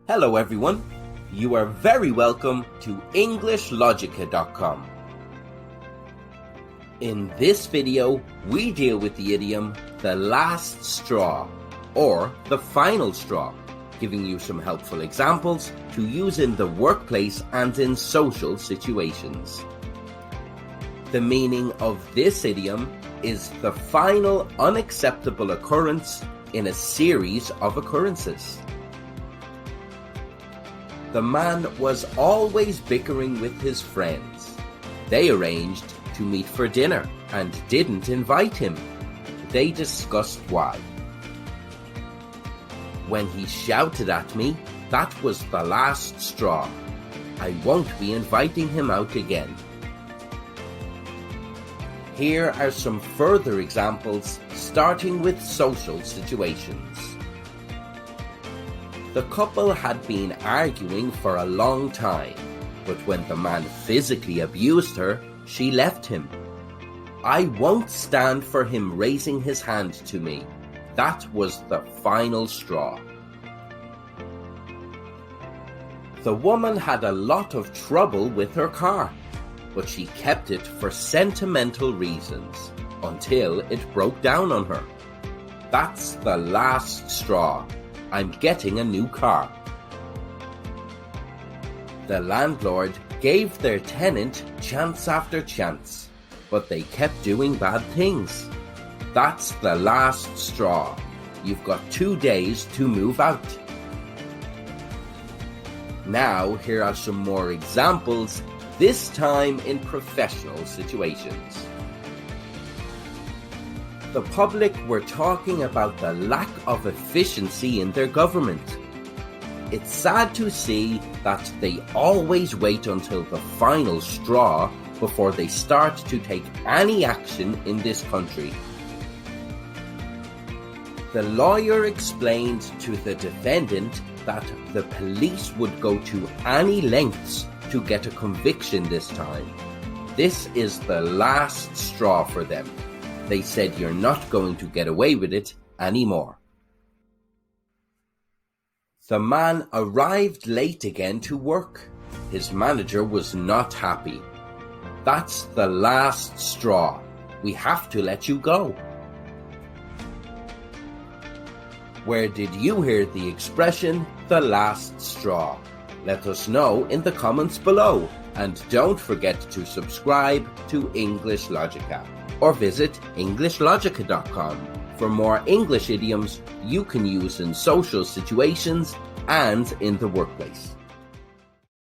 Hello everyone, you are very welcome to EnglishLogica.com. In this video, we deal with the idiom, the last straw, or the final straw, giving you some helpful examples to use in the workplace and in social situations. The meaning of this idiom is the final unacceptable occurrence in a series of occurrences. The man was always bickering with his friends. They arranged to meet for dinner and didn't invite him. They discussed why. When he shouted at me, that was the last straw. I won't be inviting him out again. Here are some further examples, starting with social situations. The couple had been arguing for a long time, but when the man physically abused her, she left him. I won't stand for him raising his hand to me. That was the final straw. The woman had a lot of trouble with her car, but she kept it for sentimental reasons until it broke down on her. That's the last straw. I'm getting a new car. The landlord gave their tenant chance after chance, but they kept doing bad things. That's the last straw. You've got 2 days to move out. Now, here are some more examples, this time in professional situations. The public were talking about the lack of efficiency in their government. It's sad to see that they always wait until the final straw before they start to take any action in this country. The lawyer explained to the defendant that the police would go to any lengths to get a conviction this time. This is the last straw for them. They said you're not going to get away with it anymore. The man arrived late again to work. His manager was not happy. That's the last straw. We have to let you go. Where did you hear the expression, the last straw? Let us know in the comments below. And don't forget to subscribe to EnglishLogica or visit EnglishLogica.com for more English idioms you can use in social situations and in the workplace.